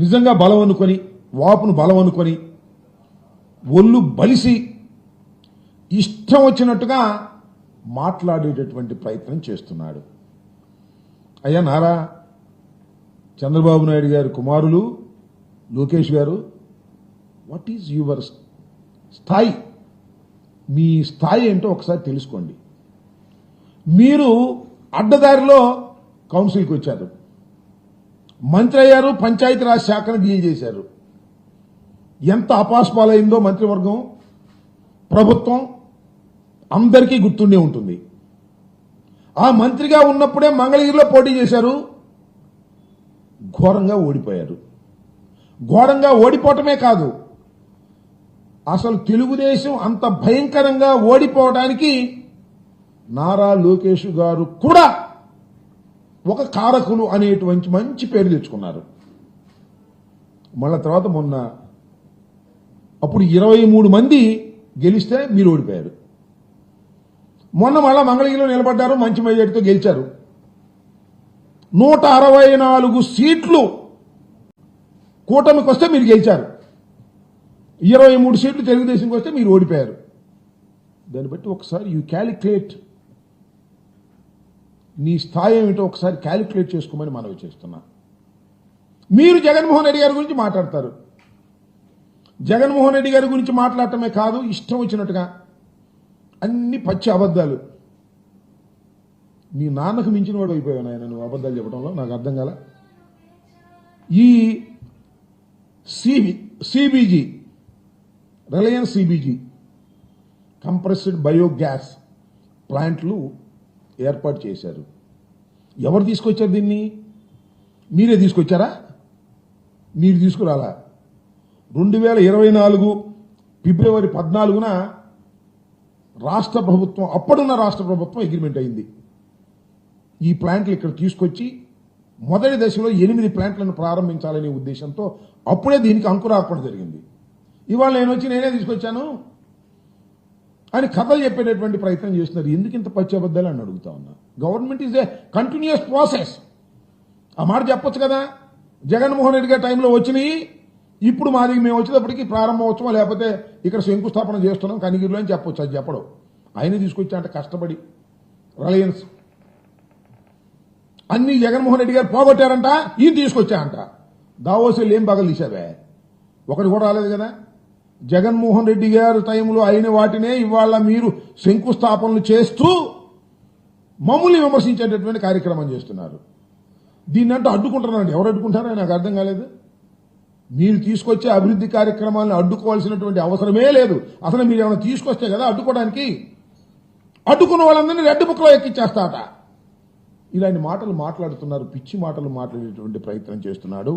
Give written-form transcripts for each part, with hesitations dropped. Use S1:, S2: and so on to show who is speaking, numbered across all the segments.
S1: నిజంగా బలం అనుకొని, వాపును బలం అనుకొని, ఒళ్ళు బలిసి ఇష్టం వచ్చినట్టుగా మాట్లాడేటటువంటి ప్రయత్నం చేస్తున్నాడు. అయ్యా నారా చంద్రబాబు నాయుడు గారి కుమారులు లోకేష్ గారు, వాట్ ఈజ్ యువర్ స్థాయి? మీ స్థాయి ఏంటో ఒకసారి తెలుసుకోండి. మీరు అడ్డదారిలో కౌన్సిల్కి వచ్చారు, మంత్రి అయ్యారు, పంచాయతీరాజ్ శాఖను డీల్ చేశారు. ఎంత అపాస్పాలైందో మంత్రివర్గం, ప్రభుత్వం అందరికీ గుర్తుండే ఉంటుంది. ఆ మంత్రిగా ఉన్నప్పుడే మంగళగిరిలో పోటీ చేశారు, ఘోరంగా ఓడిపోయారు. ఘోరంగా ఓడిపోవటమే కాదు, అసలు తెలుగుదేశం అంత భయంకరంగా ఓడిపోవడానికి నారా లోకేష్ గారు కూడా ఒక కారకులు అనేటువంటి మంచి పేరు తెచ్చుకున్నారు. మళ్ళా తర్వాత మొన్న అప్పుడు 23 మంది గెలిస్తే మీరు ఓడిపోయారు. మొన్న మళ్ళా మంగళగిరిలో నిలబడ్డారు, మంచి మెజారిటీతో గెలిచారు. 164 సీట్లు కూటమికి వస్తే మీరు గెలిచారు, 23 సీట్లు తెలుగుదేశంకి వస్తే మీరు ఓడిపోయారు. దాన్ని బట్టి ఒకసారి యూ క్యాలిక్యులేట్, నీ స్థాయి ఏమిటో ఒకసారి క్యాలిక్యులేట్ చేసుకోమని మనవి చేస్తున్నా. మీరు జగన్మోహన్ రెడ్డి గారి గురించి మాట్లాడతారు. జగన్మోహన్ రెడ్డి గారి గురించి మాట్లాడటమే కాదు, ఇష్టం వచ్చినట్టుగా అన్ని పచ్చి అబద్ధాలు. నీ నాన్నకు మించిన వాడు అయిపోయావు ఆయన నువ్వు అబద్ధాలు చెప్పడంలో, నాకు అర్థం కాల. ఈ CBG, Reliance CBG compressed biogas ప్లాంట్లు ఏర్పాటు చేశారు. ఎవరు తీసుకొచ్చారు దీన్ని? మీరే తీసుకొచ్చారా? మీరు తీసుకురాలా? 2024 ఫిబ్రవరి 14న రాష్ట్ర ప్రభుత్వం, అప్పుడున్న రాష్ట్ర ప్రభుత్వం అగ్రిమెంట్ అయింది. ఈ ప్లాంట్లు ఇక్కడ తీసుకొచ్చి మొదటి దశలో 8 ప్లాంట్లను ప్రారంభించాలనే ఉద్దేశంతో అప్పుడే దీనికి అంకురార్పణ జరిగింది. ఇవాళ నేనే తీసుకొచ్చాను అని కథలు చెప్పేటటువంటి ప్రయత్నం చేస్తున్నారు. ఎందుకు ఇంత పచ్చి అబద్ధాలు అని అడుగుతా ఉన్నా. Government is a continuous process. ఆ మాట చెప్పొచ్చు కదా. జగన్మోహన్ రెడ్డి గారి టైంలో వచ్చినాయి, ఇప్పుడు మాది మేము వచ్చేటప్పటికి ప్రారంభోత్సవం లేకపోతే ఇక్కడ శంకుస్థాపన చేస్తున్నాం కనిగిరిలో అని చెప్పొచ్చు. అది చెప్పడం ఆయన తీసుకొచ్చా అంటే కష్టపడి రిలయన్స్ అన్ని జగన్మోహన్ రెడ్డి గారు పోగొట్టారంట, ఈయన తీసుకొచ్చా అంట. దావోసీలు ఏం పగలు తీసావే? ఒకటి కూడా రాలేదు కదా. జగన్మోహన్ రెడ్డి గారి టైంలో అయిన వాటినే ఇవాళ మీరు శంకుస్థాపనలు చేస్తూ మమ్మల్ని విమర్శించేటటువంటి కార్యక్రమం చేస్తున్నారు. దీన్ని అంటే అడ్డుకుంటున్నారండి. ఎవరు అడ్డుకుంటారో నాకు అర్థం కాలేదు. మీరు తీసుకొచ్చే అభివృద్ధి కార్యక్రమాలను అడ్డుకోవాల్సినటువంటి అవసరమే లేదు. అసలు మీరు ఏమైనా తీసుకొస్తే కదా అడ్డుకోవడానికి. అడ్డుకున్న వాళ్ళందరినీ రెడ్ బుక్లో ఎక్కిచ్చేస్తాట. ఇలాంటి మాటలు మాట్లాడుతున్నారు, పిచ్చి మాటలు మాట్లాడేటువంటి ప్రయత్నం చేస్తున్నాడు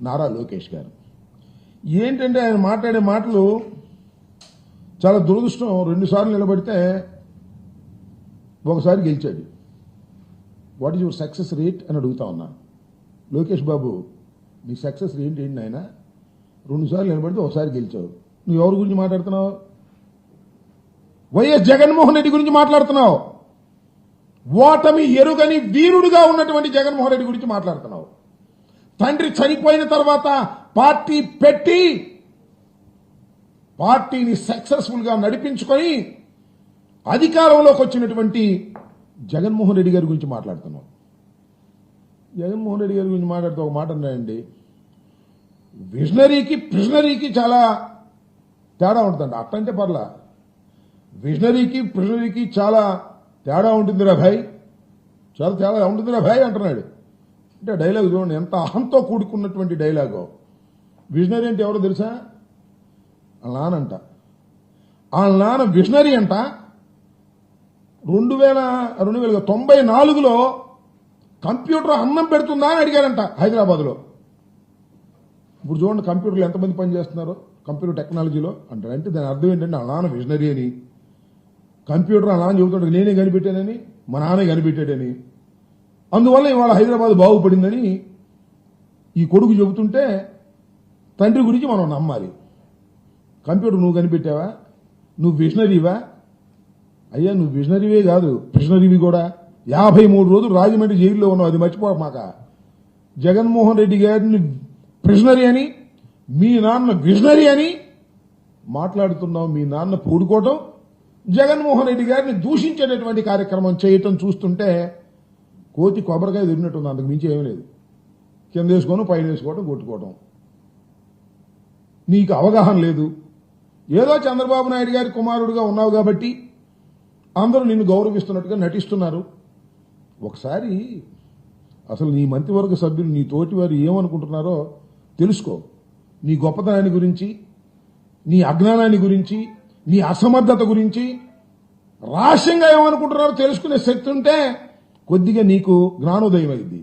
S1: నారా లోకేష్ గారు. ఏంటంటే ఆయన మాట్లాడే మాటలు చాలా దురదృష్టం. 2 సార్లు నిలబడితే ఒకసారి గెలిచాడు. What is your success rate అని అడుగుతా ఉన్నా. లోకేష్ బాబు, నీ సక్సెస్ రేట్ ఏంటి ఆయన? 2 సార్లు నిలబడితే ఒకసారి గెలిచావు. నువ్వు ఎవరి గురించి మాట్లాడుతున్నావు? వైఎస్ జగన్మోహన్ రెడ్డి గురించి మాట్లాడుతున్నావు. ఓటమి ఎరుగని వీరుడుగా ఉన్నటువంటి జగన్మోహన్ రెడ్డి గురించి మాట్లాడుతున్నావు. తండ్రి చనిపోయిన తర్వాత పార్టీ పెట్టి పార్టీని సక్సెస్ఫుల్ గా నడిపించుకొని అధికారంలోకి వచ్చినటువంటి జగన్మోహన్ రెడ్డి గారి గురించి మాట్లాడుతున్నావు. జగన్మోహన్ రెడ్డి గారి గురించి మాట్లాడితే ఒక మాట అన్నాయండి, విజనరీకి ప్రిజనరీకి చాలా తేడా ఉంటుందండి. అట్టంటే పర్లా, విజనరీకి ప్రిజనరీకి చాలా తేడా ఉంటుందిరా భాయ్, చాలా తేడా ఉంటుందిరా భాయ్ అంటున్నాడు. అంటే డైలాగ్ చూడండి ఎంత అహంతో కూడుకున్నటువంటి డైలాగో. విజనరీ అంటే ఎవరో తెలుసా? వాళ్ళ నానంట. వాళ్ళ నాన్న విజనరీ అంట. 1994లో కంప్యూటర్ అన్నం పెడుతుందా అని అడిగారంట హైదరాబాద్లో. ఇప్పుడు చూడండి కంప్యూటర్లు ఎంతమంది పనిచేస్తున్నారో కంప్యూటర్ టెక్నాలజీలో అంటారు. అంటే దాని అర్థం ఏంటంటే వాళ్ళ నాన్న విజనరీ అని. కంప్యూటర్ వాళ్ళ నాన్న చెబుతాడు నేనే కనిపెట్టానని, మా నాన్నే కనిపెట్టాడని. అందువల్ల ఇవాళ హైదరాబాద్ బాగుపడిందని ఈ కొడుకు చెబుతుంటే తండ్రి గురించి మనం నమ్మాలి. కంప్యూటర్ నువ్వు కనిపెట్టావా? నువ్వు విజనరీవా? అయ్యా నువ్వు విజనరీవే కాదు, ప్రిజనరీవి కూడా. 53 రోజులు రాజమండ్రి జైల్లో ఉన్నావు, అది మర్చిపోమాక. జగన్మోహన్ రెడ్డి గారిని ప్రిజనరీ అని, మీ నాన్న విజనరీ అని మాట్లాడుతున్నావు. మీ నాన్న పూడుకోవటం, జగన్మోహన్ రెడ్డి గారిని దూషించేటటువంటి కార్యక్రమం చేయటం చూస్తుంటే కోతి కొబ్బరికాయ తిరిగినట్టుంది. అంతకు మించి ఏమీ లేదు. కింద వేసుకోవడం, పైన వేసుకోవడం, కొట్టుకోవడం. నీకు అవగాహన లేదు. ఏదో చంద్రబాబు నాయుడు గారి కుమారుడుగా ఉన్నావు కాబట్టి అందరూ నిన్ను గౌరవిస్తున్నట్టుగా నటిస్తున్నారు. ఒకసారి అసలు నీ మంత్రివర్గ సభ్యులు, నీ తోటి వారు ఏమనుకుంటున్నారో తెలుసుకో. నీ గొప్పతనాన్ని గురించి, నీ అజ్ఞానాన్ని గురించి, నీ అసమర్థత గురించి రహస్యంగా ఏమనుకుంటున్నారో తెలుసుకునే శక్తి ఉంటే కొద్దిగా నీకు జ్ఞానోదయం అయింది.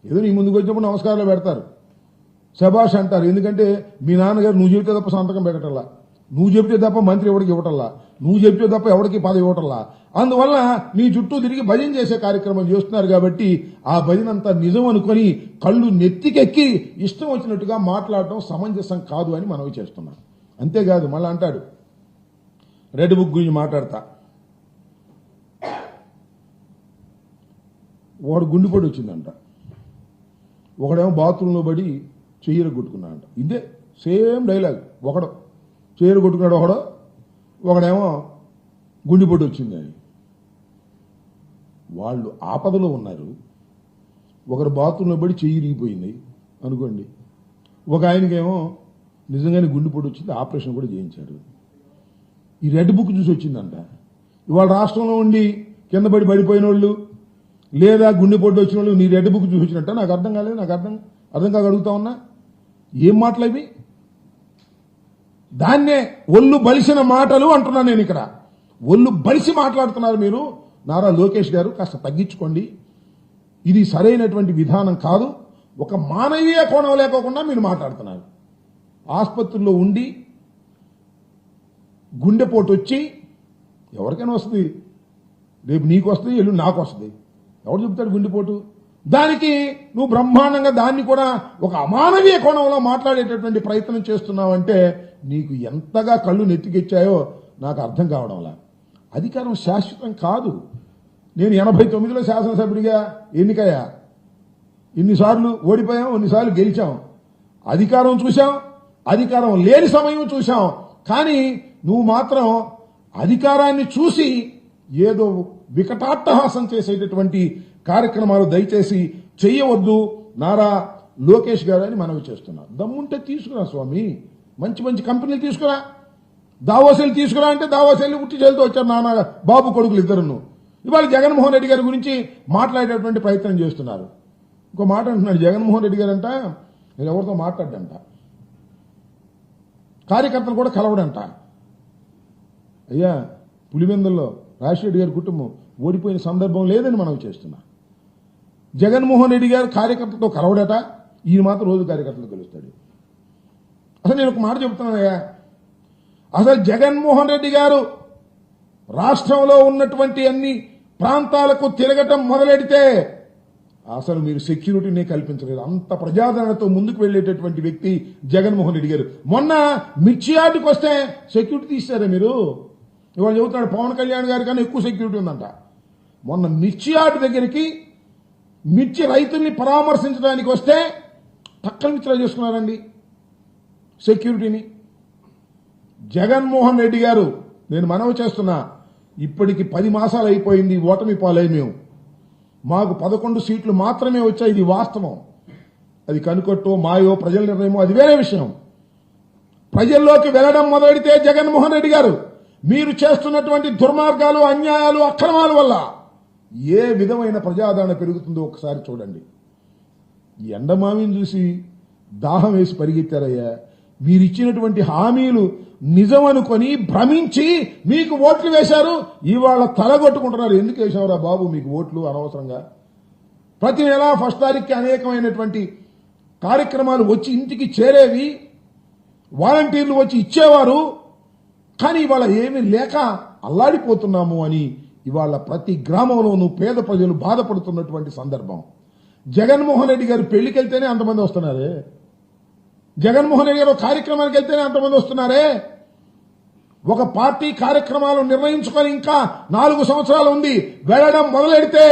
S1: ఏదో నీ ముందుకు వచ్చినప్పుడు నమస్కారాలు పెడతారు, శభాష్ అంటారు. ఎందుకంటే మీ నాన్నగారు నువ్వు చెబితే తప్ప సంతకం పెట్టటల్లా, నువ్వు చెబితే తప్ప మంత్రి ఎవరికి ఇవ్వటల్లా, నువ్వు చెబితే తప్ప ఎవరికి పదవి ఇవ్వటల్లా. అందువల్ల నీ చుట్టూ తిరిగి భజన చేసే కార్యక్రమం చేస్తున్నారు కాబట్టి ఆ భజన అంతా నిజం అనుకొని కళ్ళు నెత్తికెక్కి ఇష్టం వచ్చినట్టుగా మాట్లాడటం సమంజసం కాదు అని మనవి చేస్తున్నాం. అంతేకాదు మళ్ళీ అంటాడు, రెడ్ బుక్ గురించి మాట్లాడతా, వాడు గుండెపోటు వచ్చిందంట, ఒకడేమో బాత్రూంలో పడి చెయ్యలు కొట్టుకున్నాడంట. ఇదే సేమ్ డైలాగ్. ఒకడు చెయ్యలు కొట్టుకున్నాడు, ఒకడేమో గుండెపోటు వచ్చిందని. వాళ్ళు ఆపదలో ఉన్నారు. ఒకరు బాత్రూంలో పడి చెయ్యి ఇరిగిపోయింది అనుకోండి, ఒక ఆయనకేమో నిజంగానే గుండెపోటు వచ్చింది, ఆపరేషన్ కూడా చేయించాడు. ఈ రెడ్ బుక్ చూసి వచ్చిందంట. ఇవాళ రాష్ట్రంలో ఉండి కింద పడిపోయిన వాళ్ళు లేదా గుండెపోటు వచ్చిన వాళ్ళు నీ రెడ్ బుక్ చూసి వచ్చినట్ట. నాకు అర్థం కాలేదు. నాకు అర్థం కాక అడుగుతా ఉన్నా, ఏం మాటలు ఇవి? దాన్నే ఒళ్ళు బలిసిన మాటలు అంటున్నా నేను. ఇక్కడ ఒళ్ళు బలిసి మాట్లాడుతున్నారు మీరు. నారా లోకేష్ గారు కాస్త తగ్గించుకోండి. ఇది సరైనటువంటి విధానం కాదు. ఒక మానవీయ కోణం లేకోకుండా మీరు మాట్లాడుతున్నారు. ఆసుపత్రిలో ఉండి గుండెపోటు వచ్చి ఎవరికైనా వస్తుంది, రేపు నీకు వస్తుంది, ఎల్లుండి నాకు వస్తుంది. ఎవరు చెప్తాడు గుండెపోటు? దానికి నువ్వు బ్రహ్మాండంగా దాన్ని కూడా ఒక అమానవీయ కోణంలో మాట్లాడేటటువంటి ప్రయత్నం చేస్తున్నావంటే నీకు ఎంతగా కళ్ళు నెత్తికెచ్చాయో నాకు అర్థం కావడంలా. అధికారం శాశ్వతం కాదు. నేను 89లో శాసనసభ్యుడిగా ఎన్నికయ్యా. ఇన్నిసార్లు ఓడిపోయాం, ఇన్నిసార్లు గెలిచాం. అధికారం చూశాం, అధికారం లేని సమయం చూశాం. కానీ నువ్వు మాత్రం అధికారాన్ని చూసి ఏదో వికటాట్టహాసం చేసేటటువంటి కార్యక్రమాలు దయచేసి చెయ్యవద్దు నారా లోకేష్ గారు అని మనవి చేస్తున్నా. దమ్ముంటే తీసుకురా స్వామి, మంచి మంచి కంపెనీలు తీసుకురా, దావోసెలు తీసుకురా అంటే దావోసెల్ని ఉట్టి చేతులతో వచ్చారు నాన్న బాబు కొడుకులు ఇద్దరును. ఇవాళ జగన్మోహన్ రెడ్డి గారి గురించి మాట్లాడేటువంటి ప్రయత్నం చేస్తున్నారు. ఇంకో మాట అంటున్నాడు జగన్మోహన్ రెడ్డి గారు అంట, నేను ఎవరితో మాట్లాడ్డంట, కార్యకర్తలు కూడా కలవడంట. అయ్యా, పులివెందుల్లో రాజశేఖర్ గారి కుటుంబం ఓడిపోయిన సందర్భం లేదని మనం చేస్తున్నా. జగన్మోహన్ రెడ్డి గారు కార్యకర్తలతో కలవడట, ఈయన మాత్రం రోజు కార్యకర్తలు కలుస్తాడు. అసలు నేను ఒక మాట చెప్తున్నానయ్యా, అసలు జగన్మోహన్ రెడ్డి గారు రాష్ట్రంలో ఉన్నటువంటి అన్ని ప్రాంతాలకు తిరగటం మొదలెడితే అసలు మీరు సెక్యూరిటీనే కల్పించలేదు. అంత ప్రజాదరణతో ముందుకు వెళ్లేటటువంటి వ్యక్తి జగన్మోహన్ రెడ్డి గారు. మొన్న మిర్చి యార్డుకి వస్తే సెక్యూరిటీ తీశారే మీరు. ఇవాళ చెబుతున్నాడు పవన్ కళ్యాణ్ గారి కన్నా ఎక్కువ సెక్యూరిటీ ఉందంట. మొన్న మిర్చి యార్డు దగ్గరికి మిర్చి రైతుల్ని పరామర్శించడానికి వస్తే పక్కన విత్డ్రా చేసుకున్నారండి సెక్యూరిటీని. జగన్మోహన్ రెడ్డి గారు, నేను మనవి చేస్తున్నా, ఇప్పటికి 10 మాసాలు అయిపోయింది, ఓటమి పాలై మేము. మాకు 11 సీట్లు మాత్రమే వచ్చాయి. ఇది వాస్తవం. అది కనుకొట్టో మాయో ప్రజల నిర్ణయమో అది వేరే విషయం. ప్రజల్లోకి వెళ్లడం మొదలెడితే జగన్మోహన్ రెడ్డి గారు మీరు చేస్తున్నటువంటి దుర్మార్గాలు, అన్యాయాలు, అక్రమాల వల్ల ఏ విధమైన ప్రజాదరణ పెరుగుతుందో ఒకసారి చూడండి. ఈ ఎండమావిని చూసి దాహం వేసి పరిగెత్తారయ్యా. మీరిచ్చినటువంటి హామీలు నిజమనుకొని భ్రమించి మీకు ఓట్లు వేశారు. ఇవాళ తలగొట్టుకుంటున్నారు. ఎందుకు వేశావురా బాబు మీకు ఓట్లు అనవసరంగా? ప్రతి నెల 1 తారీఖుకి అనేకమైనటువంటి కార్యక్రమాలు వచ్చి ఇంటికి చేరేవి, వాలంటీర్లు వచ్చి ఇచ్చేవారు. కానీ ఇవాళ ఏమీ లేక అల్లాడిపోతున్నాము అని ఇవాళ ప్రతి గ్రామంలోనూ పేద ప్రజలు బాధపడుతున్నటువంటి సందర్భం. జగన్మోహన్ రెడ్డి గారు పెళ్లికి వెళ్తేనే అంతమంది వస్తున్నారే, జగన్మోహన్ రెడ్డి గారు కార్యక్రమానికి వెళ్తేనే అంతమంది వస్తున్నారే. ఒక పార్టీ కార్యక్రమాలు నిర్ణయించుకొని ఇంకా 4 సంవత్సరాలు ఉంది, వెళ్లడం మొదలెడితే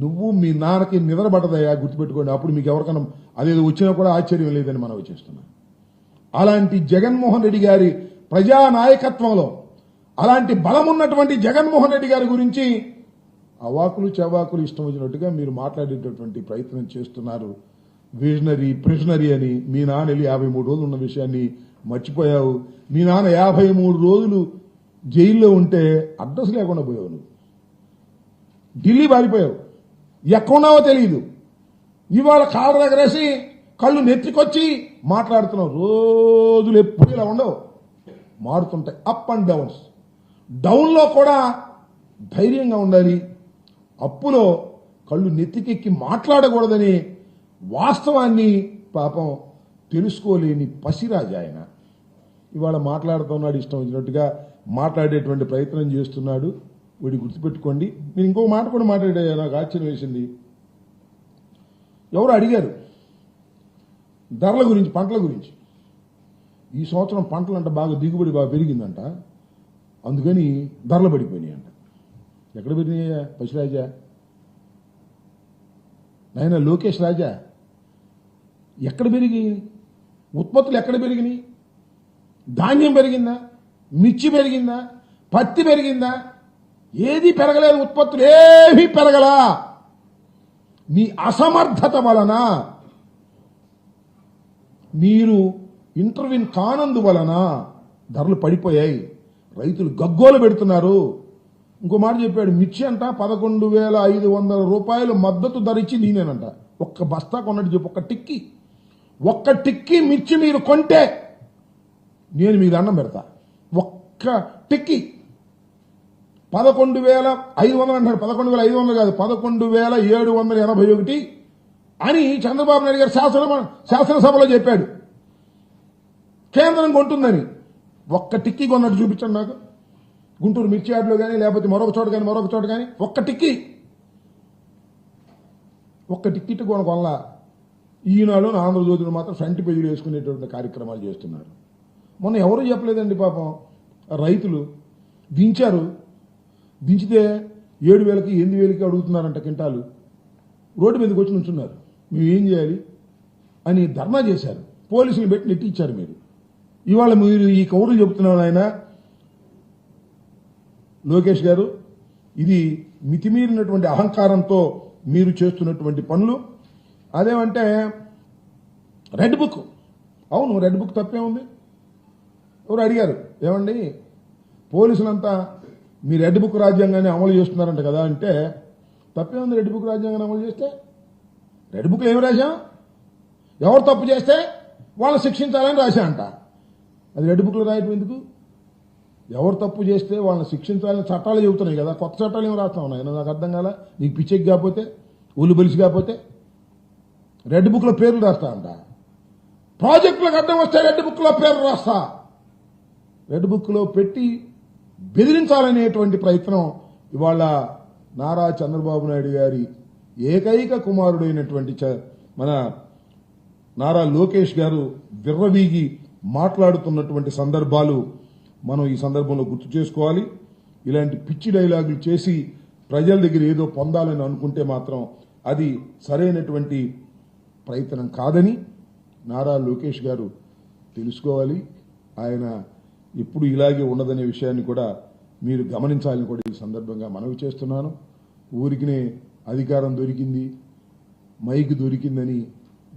S1: నువ్వు మీ నాన్నకి నిద్రపడదయ్యా, గుర్తుపెట్టుకోండి. అప్పుడు మీకు ఎవరికైనా అదేదో వచ్చినా కూడా ఆశ్చర్యం లేదని మనం చేస్తున్నాం. అలాంటి జగన్మోహన్ రెడ్డి గారి ప్రజా నాయకత్వంలో అలాంటి బలం ఉన్నటువంటి జగన్మోహన్ రెడ్డి గారి గురించి అవాకులు చవాకులు ఇష్టం వచ్చినట్టుగా మీరు మాట్లాడేటటువంటి ప్రయత్నం చేస్తున్నారు. విజనరీ ప్రిజనరీ అని మీ నాన్న వెళ్ళి 53 రోజులు ఉన్న విషయాన్ని మర్చిపోయావు. మీ నాన్న 53 రోజులు జైల్లో ఉంటే అడ్రస్ లేకుండా పోయావు. నువ్వు ఢిల్లీ పారిపోయావు, ఎక్కడున్నావో తెలియదు. ఇవాళ కాళ్ళ దగ్గరేసి కళ్ళు నెత్తికొచ్చి మాట్లాడుతున్నావు. రోజులు ఎప్పుడు ఇలా ఉండవు, మారుతుంటాయి. Up and downs. డౌన్లో కూడా ధైర్యంగా ఉండాలి. అప్పులో కళ్ళు నెత్తికెక్కి మాట్లాడకూడదని వాస్తవాన్ని పాపం తెలుసుకోలేని పసిరాజు ఆయన. ఇవాళ మాట్లాడుతున్నాడు, ఇష్టం వచ్చినట్టుగా మాట్లాడేటువంటి ప్రయత్నం చేస్తున్నాడు. వీడి గుర్తుపెట్టుకోండి. నేను ఇంకో మాట కూడా మాట్లాడా, నాకు ఆశ్చర్యం వేసింది. ఎవరు అడిగారు ధరల గురించి, పంటల గురించి. ఈ సంవత్సరం పంటలు అంట బాగా దిగుబడి బాగా పెరిగిందంట, అందుకని ధరలు పడిపోయినాయంట. ఎక్కడ పెరిగినాయా పసిరాజా? నాయన లోకేష్ రాజా, ఎక్కడ పెరిగి ఉత్పత్తులు ఎక్కడ పెరిగినాయి? ధాన్యం పెరిగిందా? మిర్చి పెరిగిందా? పత్తి పెరిగిందా? ఏది పెరగలేదు. ఉత్పత్తులు ఏమీ పెరగలా. మీ అసమర్థత వలన, మీరు ఇంటర్వ్యూన్ కానందు వలన ధరలు పడిపోయాయి. రైతులు గగ్గోలు పెడుతున్నారు. ఇంకో మాట చెప్పాడు, మిర్చి అంట 11,500 రూపాయలు మద్దతు ధర ఇచ్చి నేనేనంట. ఒక్క బస్తా కొన్నట్టు చెప్పు. ఒక్క టిక్కీ మిర్చి మీరు కొంటే నేను మీకు దండం పెడతా. ఒక్క టిక్కీ 11,500 అంటారు. 11,500 కాదు, 11,781 అని చంద్రబాబు నాయుడు గారు శాసనసభలో చెప్పాడు. కేంద్రం కొంటుందని. ఒక్క టిక్కీ కొన్నట్టు చూపించండి నాకు. గుంటూరు మిర్చి యార్డులో కానీ, లేకపోతే మరొక చోట కానీ ఒక్క టిక్కెట్ కొనకొనలా. ఈనాడు ఆంధ్రజ్యోతిలో మాత్రం ఫ్రంట్ పేజీలు వేసుకునేటువంటి కార్యక్రమాలు చేస్తున్నారు. మొన్న ఎవరూ చెప్పలేదండి పాపం. రైతులు దించారు, దించితే 7,000కి 8,000కి అడుగుతున్నారంట క్వింటాలు. రోడ్డు మీదకి వచ్చి నుంచున్నారు. మేము ఏం చేయాలి అని ధర్నా చేశారు. పోలీసులు పెట్టి నెట్టించారు. మీరు ఇవాళ మీరు ఈ కౌరులు చెబుతున్నారు ఆయన లోకేష్ గారు. ఇది మితిమీరినటువంటి అహంకారంతో మీరు చేస్తున్నటువంటి పనులు. అదేమంటే రెడ్ బుక్. అవును, రెడ్ బుక్ తప్పే ఉంది. ఎవరు అడిగారు, ఏమండి పోలీసులంతా మీ రెడ్ బుక్ రాజ్యాంగాన్ని అమలు చేస్తున్నారంట కదా అంటే, తప్పే ఉంది. రెడ్ బుక్ రాజ్యాంగాన్ని అమలు చేస్తే రెడ్ బుక్లో ఏమి రాశాం? ఎవరు తప్పు చేస్తే వాళ్ళని శిక్షించాలని రాశా అంట. అది రెడ్ బుక్లో రాయటం ఎందుకు? ఎవరు తప్పు చేస్తే వాళ్ళని శిక్షించాలని చట్టాలు చెబుతున్నాయి కదా, కొత్త చట్టాలు ఏమి రాస్తా ఉన్నాయి? నాకు అర్థం కాల. నీకు పిచ్చెక్కి కాకపోతే, ఒళ్ళు బలిసి కాకపోతే రెడ్ బుక్లో పేర్లు రాస్తా అంట. ప్రాజెక్టులకు అడ్డం వస్తే రెడ్ బుక్లో పేర్లు రాస్తా. రెడ్ బుక్లో పెట్టి బెదిరించాలనేటువంటి ప్రయత్నం ఇవాళ నారా చంద్రబాబు నాయుడు గారి ఏకైక కుమారుడైనటువంటి మన నారా లోకేష్ గారు విర్రవీగి మాట్లాడుతున్నటువంటి సందర్భాలు మనం ఈ సందర్భంలో గుర్తు చేసుకోవాలి. ఇలాంటి పిచ్చి డైలాగులు చేసి ప్రజల దగ్గర ఏదో పొందాలని అనుకుంటే మాత్రం అది సరైనటువంటి ప్రయత్నం కాదని నారా లోకేష్ గారు తెలుసుకోవాలి. ఆయన ఎప్పుడు ఇలాగే ఉండదనే విషయాన్ని కూడా మీరు గమనించాలని కూడా ఈ సందర్భంగా మనవి చేస్తున్నాను. ఊరికినే అధికారం దొరికింది, మైక్ దొరికిందని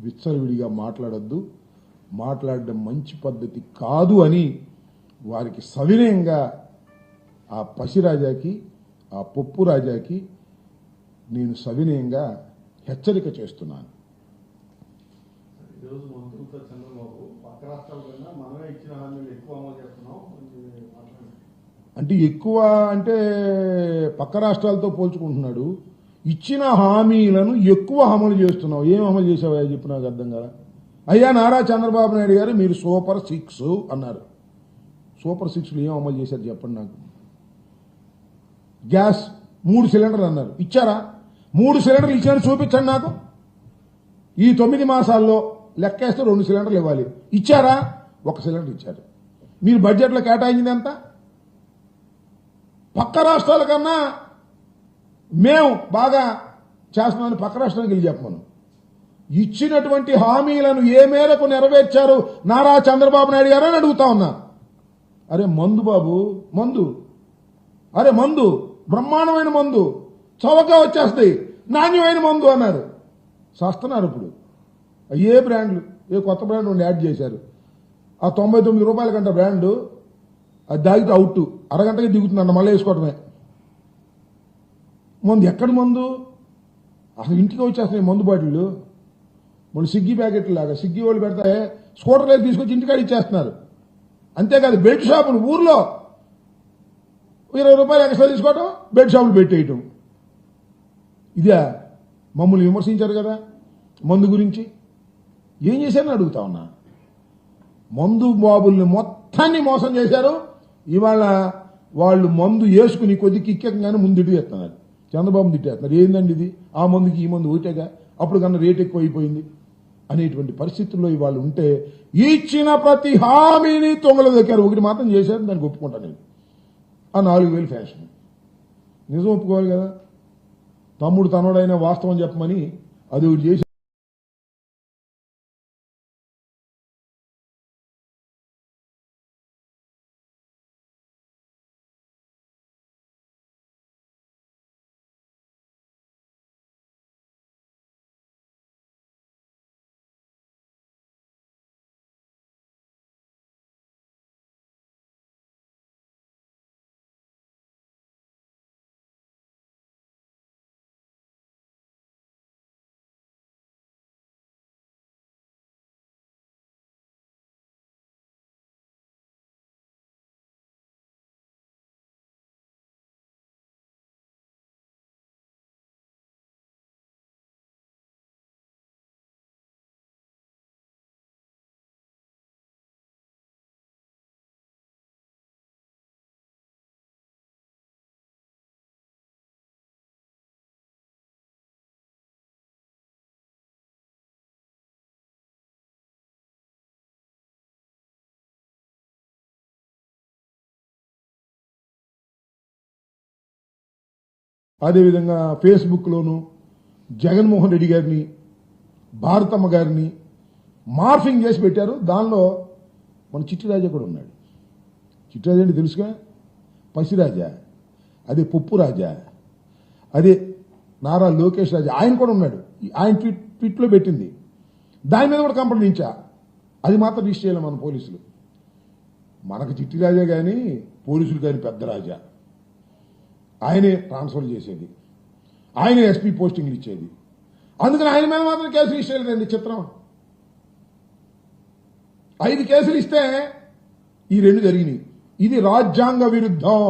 S1: విచ్చలవిడిగా మాట్లాడద్దు. మాట్లాడడం మంచి పద్ధతి కాదు అని వారికి సవినయంగా, ఆ పసిరాజాకి, ఆ పప్పు రాజాకి నేను సవినయంగా హెచ్చరిక చేస్తున్నాను.
S2: ఈరోజు మంత్రులతో చంద్రబాబు పక్క రాష్ట్రాల కన్నా మనమే ఇచ్చిన హామీలు ఎక్కువ అమలు చేస్తున్నాం
S1: అంటే, ఎక్కువ అంటే పక్క రాష్ట్రాలతో పోల్చుకుంటున్నాడు. ఇచ్చిన హామీలను ఎక్కువ అమలు చేస్తున్నావు. ఏం అమలు చేసావా చెప్పు, నాకు అర్థం కదా. అయ్యా నారా చంద్రబాబు నాయుడు గారు మీరు సూపర్ 6 అన్నారు. సూపర్ 6లో ఏం అమలు చేశారు చెప్పండి నాకు. గ్యాస్ 3 సిలిండర్లు అన్నారు, ఇచ్చారా? 3 సిలిండర్లు ఇచ్చారని చూపించండి నాకు. ఈ 9 మాసాల్లో లెక్కేస్తే 2 సిలిండర్లు ఇవ్వాలి, ఇచ్చారా? 1 సిలిండర్ ఇచ్చారు. మీరు బడ్జెట్లో కేటాయించింది ఎంత? పక్క రాష్ట్రాల కన్నా మేము బాగా చేస్తున్నాను పక్క రాష్ట్రానికి వెళ్ళి చెప్పమను. ఇచ్చినటువంటి హామీలను ఏ మేరకు నెరవేర్చారు నారా చంద్రబాబు నాయుడు గారు అని అడుగుతా ఉన్నా. అరే మందు బాబు, మందు, అరే మందు, బ్రహ్మాండమైన మందు, చౌకగా వచ్చేస్తాయి, నాణ్యమైన మందు అన్నారు. చేస్తున్నారు ఇప్పుడు. ఏ బ్రాండ్లు, ఏ కొత్త బ్రాండ్ ఉండి యాడ్ చేశారు. ఆ 99 రూపాయల కంటే బ్రాండు అది దాగితే అవుట్, అరగంటకి దిగుతుందన్న, మళ్ళీ వేసుకోవటమే. మందు ఎక్కడ మందు, అసలు ఇంటికి వచ్చేస్తున్నాయి మందు బాటిళ్ళు. మళ్ళీ స్విగ్గీ ప్యాకెట్లు లాగా స్విగ్గీ వాళ్ళు పెడతాయి, స్కూటర్లో తీసుకొచ్చి ఇంటికాడ ఇచ్చేస్తున్నారు. అంతేకాదు బెల్ట్ షాపులు ఊర్లో 20 రూపాయలు ఎక్స్ట్రా తీసుకోవటం, బెల్ట్ షాపులు పెట్టేయటం. ఇదే మమ్మల్ని విమర్శించారు కదా మందు గురించి, ఏం చేశారని అడుగుతా ఉన్నా. మందు బాబుల్ని మొత్తాన్ని మోసం చేశారు. ఇవాళ వాళ్ళు మందు వేసుకుని కొద్ది కిక్కంగానే ముందు తిట్టేస్తున్నారు, చంద్రబాబు తిట్టేస్తున్నారు. ఏందండి ఇది, ఆ మందుకి ఈ మందు ఒకటేగా, అప్పుడు కన్నా రేట్ ఎక్కువ అయిపోయింది అనేటువంటి పరిస్థితుల్లో ఇవాళ ఉంటే ఇచ్చిన ప్రతి హామీని తొంగలు దొక్కారు. ఒకటి మాత్రం చేశారు, దానికి ఒప్పుకుంటాను నేను, ఆ 4,000 ఫ్యాషన్. నిజం ఒప్పుకోవాలి కదా, తమ్ముడు తనోడైనా వాస్తవం చెప్పమని అది ఒకటి చేసి అదేవిధంగా ఫేస్బుక్లోను జగన్మోహన్ రెడ్డి గారిని, భారతమ్మ గారిని మార్ఫింగ్ చేసి పెట్టారు. దానిలో మన చిట్టిరాజా కూడా ఉన్నాడు. చిట్టిరాజా అంటే తెలుసుగా, పసిరాజా, అదే పప్పు రాజా, అదే నారా లోకేష్ రాజా, ఆయన కూడా ఉన్నాడు. ఆయన ట్వీట్లో పెట్టింది, దాని మీద కూడా కంప్లైంట్ ఇచ్చా. అది మాత్రం రిజిస్టర్ చేయాలి మన పోలీసులు. మనకు చిట్టిరాజా కానీ పోలీసులు కానీ పెద్ద రాజా, ఆయనే ట్రాన్స్ఫర్ చేసేది, ఆయనే ఎస్పీ పోస్టింగ్లు ఇచ్చేది. అందుకని ఆయన మీద మాత్రం కేసు రిజిస్టర్ చేయలేదండి. చిత్రం 5 కేసులు ఇస్తే ఈ 2 జరిగినాయి. ఇది రాజ్యాంగ విరుద్ధం.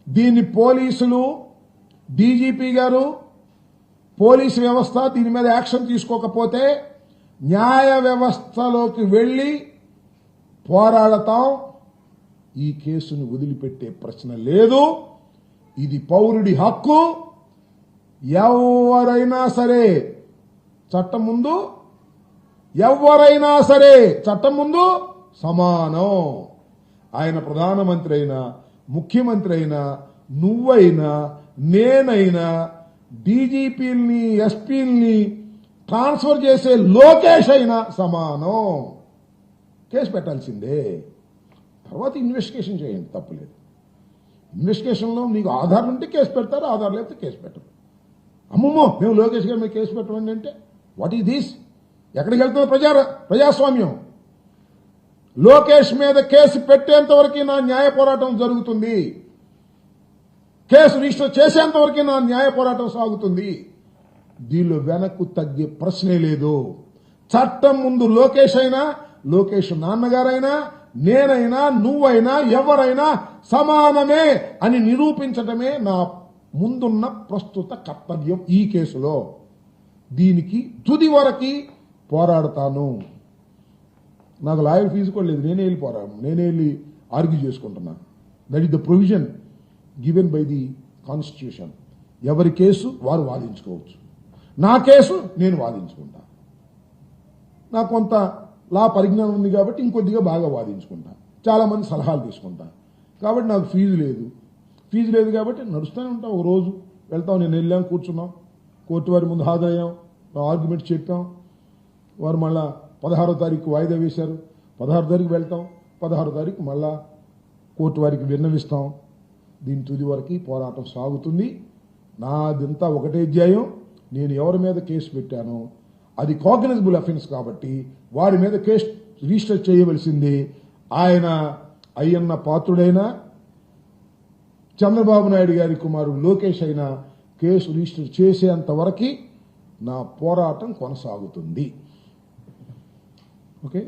S1: దీన్ని పోలీసులు, డీజీపీ గారు, పోలీసు వ్యవస్థ దీని మీద యాక్షన్ తీసుకోకపోతే న్యాయ వ్యవస్థలోకి వెళ్లి పోరాడతాం. ఈ కేసును వదిలిపెట్టే ప్రశ్న లేదు. ఇది పౌరుడి హక్కు. ఎవరైనా సరే చట్టం ముందు, ఎవరైనా సరే చట్టం ముందు సమానం. ఆయన ప్రధానమంత్రి అయినా, ముఖ్యమంత్రి అయినా, నువ్వైనా, నేనైనా, డీజీపీల్ని, ఎస్పీల్ని ట్రాన్స్ఫర్ చేసే లోకేష్ అయినా సమానం. కేసు పెట్టాల్సిందే. తర్వాత ఇన్వెస్టిగేషన్ చేయండి, తప్పులేదు. ఇన్వెస్టిగేషన్లో మీకు ఆధారం ఉంటే కేసు పెడతారు, ఆధారం లేకపోతే కేసు పెట్టరు. అమ్మమ్మో మేము లోకేష్ గారి మీద కేసు పెట్టమండి అంటే వాట్ ఈస్ దిస్? ఎక్కడికి వెళ్తున్న ప్రజాస్వామ్యం? లోకేష్ మీద కేసు పెట్టేంత వరకు నా న్యాయ పోరాటం జరుగుతుంది. కేసు రిజిస్టర్ చేసేంత వరకు నా న్యాయ పోరాటం సాగుతుంది. దీనిలో వెనక్కు తగ్గే ప్రశ్నే లేదు. చట్టం ముందు లోకేష్ అయినా, లోకేష్ నాన్నగారైనా, నేనైనా, నువ్వైనా, ఎవరైనా సమానమే అని నిరూపించడమే నా ముందున్న ప్రస్తుత కర్తవ్యం ఈ కేసులో. దీనికి తుది వరకు పోరాడతాను. నాకు లాయర్ ఫీజు కూడా లేదు, నేనే వెళ్ళి ఆర్గ్యూ చేసుకుంటున్నాను. That is the provision given by the constitution. ఎవరి కేసు వారు వాదించుకోవచ్చు. నా కేసు నేను వాదించుకుంటా. నాకు కొంత లా పరిజ్ఞానం ఉంది కాబట్టి ఇంకొద్దిగా బాగా వాదించుకుంటా. చాలా మంది సలహాలు తీసుకుంటా. కాబట్టి నాకు ఫీజు లేదు కాబట్టి నడుస్తూనే ఉంటా. ఒక రోజు వెళ్తాం. నేను వెళ్ళాం, కూర్చున్నాం, కోర్టు వారి ముందు హాజరయ్యాం, ఆర్గ్యుమెంట్ చెప్పాం. వారు మళ్ళా 16వ తారీఖు వాయిదా వేశారు. 16 తారీఖు వెళ్తాం, 16 తారీఖు మళ్ళా కోర్టు వారికి విన్నవిస్తాం. దీని తుది వరకు పోరాటం సాగుతుంది. నాదంతా ఒకటే అధ్యాయం. నేను ఎవరి మీద కేసు పెట్టానో అది కాగ్నిజబుల్ అఫెన్స్ కాబట్టి వారి మీద కేసు రిజిస్టర్ చేయవలసింది. ఆయన అయ్యన్న పాత్రుడైనా చంద్రబాబు నాయుడు గారి కుమారుడు లోకేష్ అయినా కేసు రిజిస్టర్ చేసేంత వరకు నా పోరాటం కొనసాగుతుంది. ఓకే.